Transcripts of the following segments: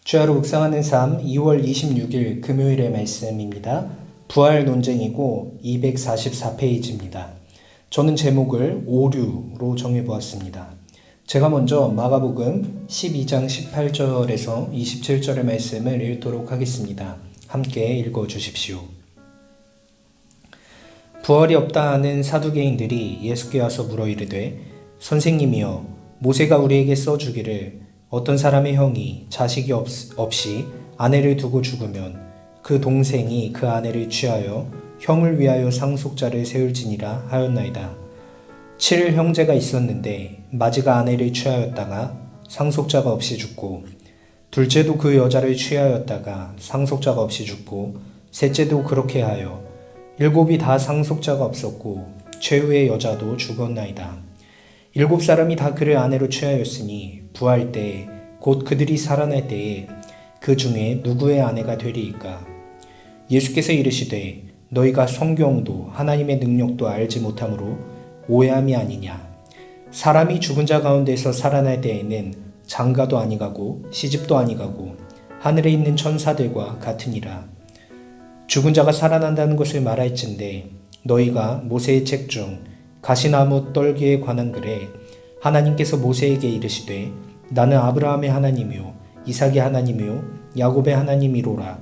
주야로 묵상하는 삶 2월 26일 금요일의 말씀입니다. 부활 논쟁이고 244페이지입니다. 저는 제목을 오류로 정해보았습니다. 제가 먼저 마가복음 12장 18절에서 27절의 말씀을 읽도록 하겠습니다. 함께 읽어주십시오. 부활이 없다 하는 사두개인들이 예수께 와서 물어 이르되 선생님이여 모세가 우리에게 써주기를 어떤 사람의 형이 자식이 없이 아내를 두고 죽으면 그 동생이 그 아내를 취하여 형을 위하여 상속자를 세울지니라 하였나이다. 7 형제가 있었는데 마지가 아내를 취하였다가 상속자가 없이 죽고 둘째도 그 여자를 취하였다가 상속자가 없이 죽고 셋째도 그렇게 하여 7이 다 상속자가 없었고 최후의 여자도 죽었나이다. 7 사람이 다 그를 아내로 취하였으니 부활 때에 곧 그들이 살아날 때에 그 중에 누구의 아내가 되리이까? 예수께서 이르시되 너희가 성경도 하나님의 능력도 알지 못함으로 오해함이 아니냐. 사람이 죽은 자 가운데서 살아날 때에는 장가도 아니가고 시집도 아니가고 하늘에 있는 천사들과 같으니라. 죽은 자가 살아난다는 것을 말할진대 너희가 모세의 책 중 가시나무 떨기에 관한 글에 하나님께서 모세에게 이르시되 나는 아브라함의 하나님이요 이삭의 하나님이요 야곱의 하나님이로라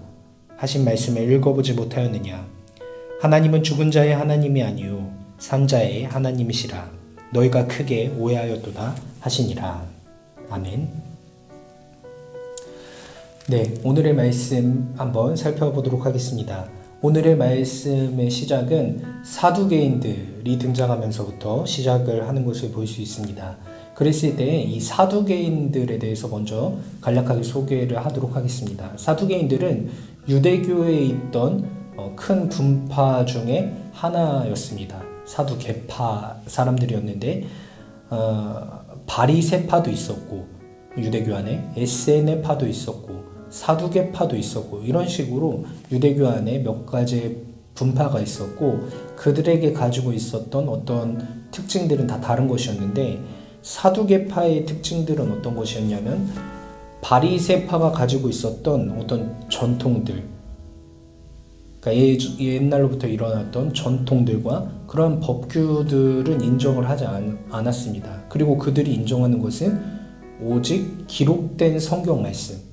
하신 말씀을 읽어보지 못하였느냐. 하나님은 죽은 자의 하나님이 아니요 산 자의 하나님이시라. 너희가 크게 오해하였도다 하시니라. 아멘. 네, 오늘의 말씀 한번 살펴보도록 하겠습니다. 오늘의 말씀의 시작은 사두개인들이 등장하면서부터 시작을 하는 것을 볼 수 있습니다. 그랬을 때 이 사두개인들에 대해서 먼저 간략하게 소개를 하도록 하겠습니다. 사두개인들은 유대교에 있던 큰 분파 중에 하나였습니다. 사두개파 사람들이었는데 바리새파도 있었고 유대교 안에 에세네파도 있었고 사두개파도 있었고 이런 식으로 유대교 안에 몇 가지 분파가 있었고 그들에게 가지고 있었던 어떤 특징들은 다 다른 것이었는데 사두개파의 특징들은 어떤 것이었냐면 바리새파가 가지고 있었던 어떤 전통들, 그러니까 옛날로부터 일어났던 전통들과 그런 법규들은 인정을 하지 않았습니다. 그리고 그들이 인정하는 것은 오직 기록된 성경 말씀만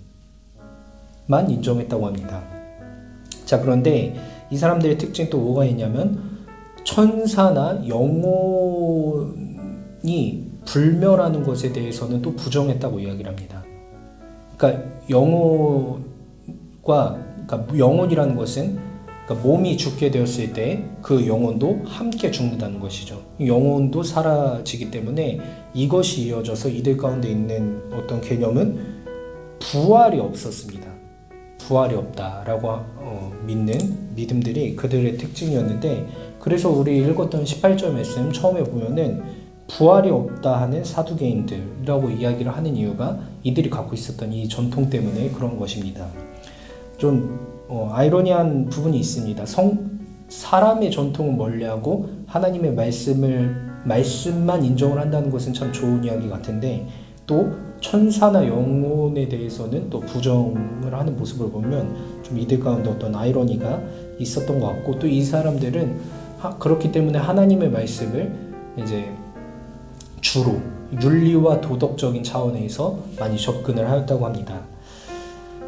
인정했다고 합니다. 자, 그런데 이 사람들의 특징 또 뭐가 있냐면 천사나 영혼이 불멸하는 것에 대해서는 또 부정했다고 이야기를 합니다. 그러니까 영혼이라는 것은 그러니까 몸이 죽게 되었을 때 그 영혼도 함께 죽는다는 것이죠. 영혼도 사라지기 때문에 이것이 이어져서 이들 가운데 있는 어떤 개념은 부활이 없었습니다. 부활이 없다라고 믿는 믿음들이 그들의 특징이었는데, 그래서 우리 읽었던 18절 말씀 처음에 보면은 부활이 없다 하는 사두개인들이라고 이야기를 하는 이유가 이들이 갖고 있었던 이 전통 때문에 그런 것입니다. 좀 아이러니한 부분이 있습니다. 사람의 전통은 멀리하고 하나님의 말씀만 인정을 한다는 것은 참 좋은 이야기 같은데, 또 천사나 영혼에 대해서는 또 부정을 하는 모습을 보면 좀 이들 가운데 어떤 아이러니가 있었던 것 같고, 또 이 사람들은 그렇기 때문에 하나님의 말씀을 이제 주로 윤리와 도덕적인 차원에서 많이 접근을 하였다고 합니다.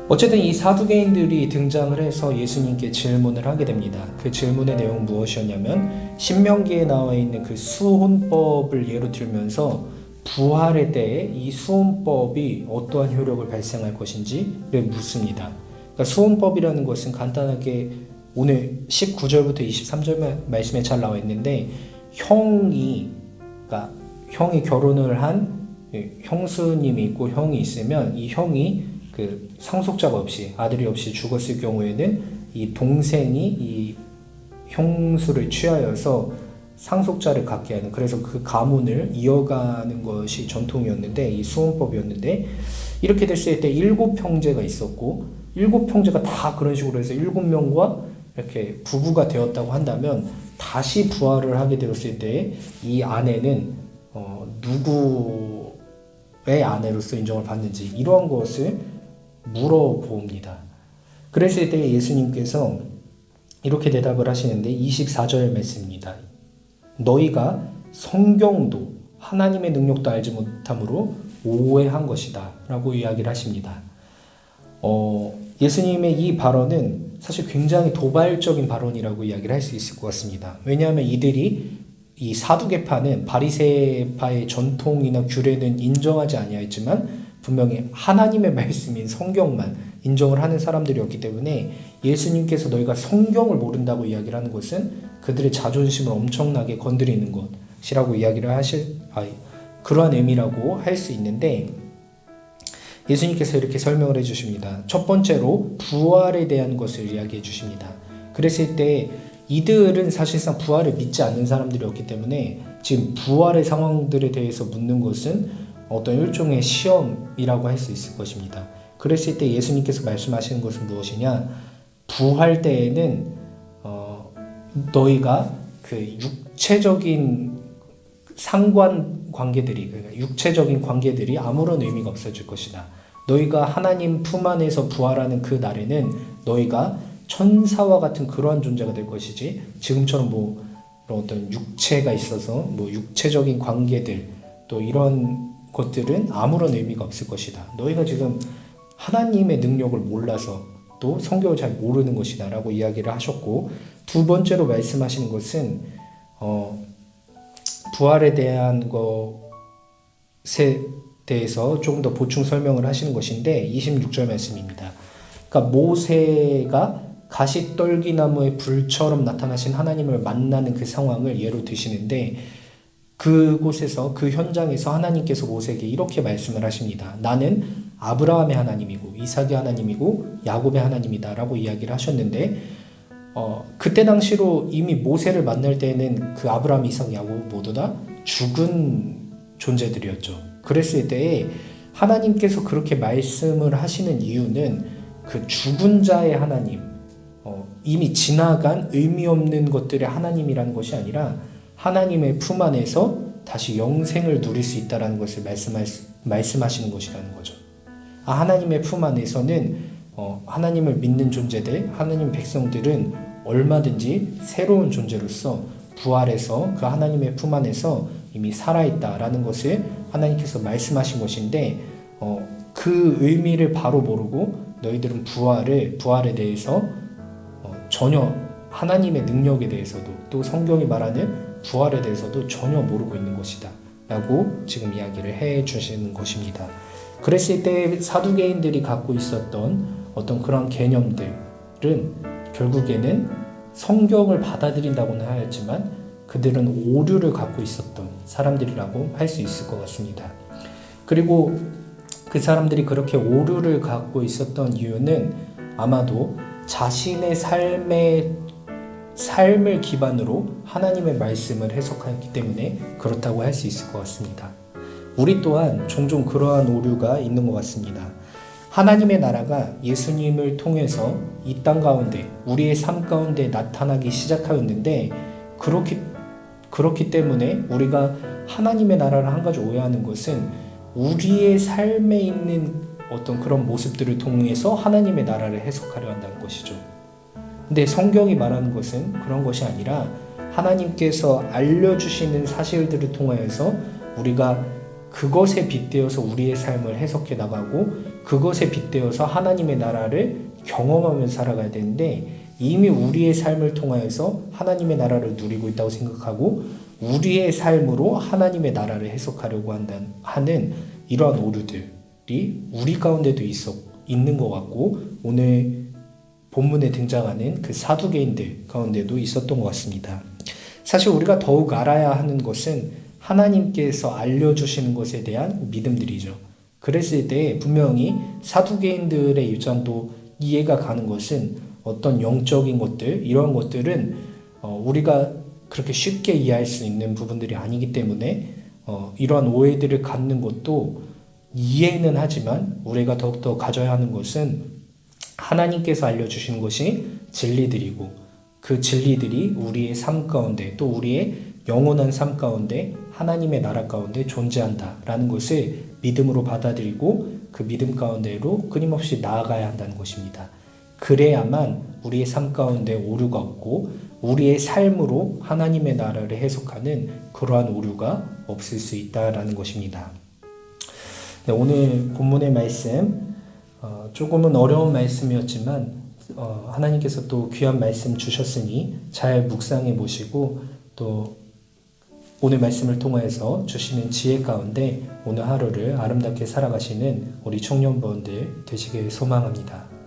어쨌든 이 사두개인들이 등장을 해서 예수님께 질문을 하게 됩니다. 그 질문의 내용은 무엇이었냐면 신명기에 나와 있는 그 수혼법을 예로 들면서 부활의 때에 이 수혼법이 어떠한 효력을 발생할 것인지를 묻습니다. 그러니까 수혼법이라는 것은 간단하게 오늘 19절부터 23절 말씀에 잘 나와 있는데, 형이 결혼을 한 형수님이 있고 형이 있으면 이 형이 그 상속자가 없이 아들이 없이 죽었을 경우에는 이 동생이 이 형수를 취하여서 상속자를 갖게 하는, 그래서 그 가문을 이어가는 것이 전통이었는데 이 수혼법이었는데, 이렇게 됐을 때 7 형제가 있었고 7 형제가 다 그런 식으로 해서 7명과 이렇게 부부가 되었다고 한다면 다시 부활을 하게 되었을 때 이 아내는 누구의 아내로서 인정을 받는지, 이러한 것을 물어봅니다. 그랬을 때 예수님께서 이렇게 대답을 하시는데 24절 말씀입니다. 너희가 성경도 하나님의 능력도 알지 못함으로 오해한 것이다 라고 이야기를 하십니다. 예수님의 이 발언은 사실 굉장히 도발적인 발언이라고 이야기를 할 수 있을 것 같습니다. 왜냐하면 이들이 이 사두개파는 바리새파의 전통이나 규례는 인정하지 아니하였지만 분명히 하나님의 말씀인 성경만 인정을 하는 사람들이었기 때문에 예수님께서 너희가 성경을 모른다고 이야기를 하는 것은 그들의 자존심을 엄청나게 건드리는 것이라고 이야기를 그러한 의미라고 할 수 있는데 예수님께서 이렇게 설명을 해주십니다. 첫 번째로 부활에 대한 것을 이야기해 주십니다. 그랬을 때 이들은 사실상 부활을 믿지 않는 사람들이었기 때문에 지금 부활의 상황들에 대해서 묻는 것은 어떤 일종의 시험이라고 할 수 있을 것입니다. 그랬을 때 예수님께서 말씀하시는 것은 무엇이냐? 부활 때에는 너희가 그 육체적인 상관관계들이, 그러니까 육체적인 관계들이 아무런 의미가 없어질 것이다. 너희가 하나님 품 안에서 부활하는 그 날에는 너희가 천사와 같은 그러한 존재가 될 것이지 지금처럼 뭐 어떤 육체가 있어서 뭐 육체적인 관계들 또 이런 것들은 아무런 의미가 없을 것이다. 너희가 지금 하나님의 능력을 몰라서 또 성경을 잘 모르는 것이다 라고 이야기를 하셨고, 두 번째로 말씀하시는 것은 부활에 대한 것에 대해서 조금 더 보충 설명을 하시는 것인데 26절 말씀입니다. 그러니까 모세가 가시떨기나무의 불처럼 나타나신 하나님을 만나는 그 상황을 예로 드시는데 그곳에서 그 현장에서 하나님께서 모세에게 이렇게 말씀을 하십니다. 나는 아브라함의 하나님이고 이삭의 하나님이고 야곱의 하나님이다 라고 이야기를 하셨는데 그때 당시로 이미 모세를 만날 때는 그 아브라함, 이삭, 야곱 모두 다 죽은 존재들이었죠. 그랬을 때에 하나님께서 그렇게 말씀을 하시는 이유는 그 죽은 자의 하나님, 이미 지나간 의미 없는 것들의 하나님이라는 것이 아니라 하나님의 품 안에서 다시 영생을 누릴 수 있다는 것을 말씀하시는 것이라는 거죠. 하나님의 품 안에서는 하나님을 믿는 존재들, 하나님 백성들은 얼마든지 새로운 존재로서 부활해서 그 하나님의 품 안에서 이미 살아있다라는 것을 하나님께서 말씀하신 것인데 그 의미를 바로 모르고 너희들은 부활에 대해서 전혀 하나님의 능력에 대해서도 또 성경이 말하는 부활에 대해서도 전혀 모르고 있는 것이다 라고 지금 이야기를 해 주시는 것입니다. 그랬을 때 사두개인들이 갖고 있었던 어떤 그런 개념들은 결국에는 성경을 받아들인다고는 하였지만 그들은 오류를 갖고 있었던 사람들이라고 할 수 있을 것 같습니다. 그리고 그 사람들이 그렇게 오류를 갖고 있었던 이유는 아마도 자신의 삶을 기반으로 하나님의 말씀을 해석하기 때문에 그렇다고 할 수 있을 것 같습니다. 우리 또한 종종 그러한 오류가 있는 것 같습니다. 하나님의 나라가 예수님을 통해서 이 땅 가운데 우리의 삶 가운데 나타나기 시작하였는데 그렇기 때문에 우리가 하나님의 나라를 한 가지 오해하는 것은 우리의 삶에 있는 어떤 그런 모습들을 통해서 하나님의 나라를 해석하려 한다는 것이죠. 근데 성경이 말하는 것은 그런 것이 아니라 하나님께서 알려주시는 사실들을 통하여서 우리가 그것에 빗대어서 우리의 삶을 해석해 나가고 그것에 빗대어서 하나님의 나라를 경험하면서 살아가야 되는데 이미 우리의 삶을 통하여서 하나님의 나라를 누리고 있다고 생각하고 우리의 삶으로 하나님의 나라를 해석하려고 하는 이러한 오류들이 우리 가운데도 있는 것 같고 오늘 본문에 등장하는 그 사두개인들 가운데도 있었던 것 같습니다. 사실 우리가 더욱 알아야 하는 것은 하나님께서 알려주시는 것에 대한 믿음들이죠. 그랬을 때 분명히 사두개인들의 입장도 이해가 가는 것은 어떤 영적인 것들, 이러한 것들은 우리가 그렇게 쉽게 이해할 수 있는 부분들이 아니기 때문에 이러한 오해들을 갖는 것도 이해는 하지만 우리가 더욱더 가져야 하는 것은 하나님께서 알려주시는 것이 진리들이고 그 진리들이 우리의 삶 가운데 또 우리의 영원한 삶 가운데 하나님의 나라 가운데 존재한다라는 것을 믿음으로 받아들이고 그 믿음 가운데로 끊임없이 나아가야 한다는 것입니다. 그래야만 우리의 삶 가운데 오류가 없고 우리의 삶으로 하나님의 나라를 해석하는 그러한 오류가 없을 수 있다라는 것입니다. 네, 오늘 본문의 말씀 조금은 어려운 말씀이었지만 하나님께서 또 귀한 말씀 주셨으니 잘 묵상해 보시고 또 오늘 말씀을 통해서 주시는 지혜 가운데 오늘 하루를 아름답게 살아가시는 우리 청년부원들 되시길 소망합니다.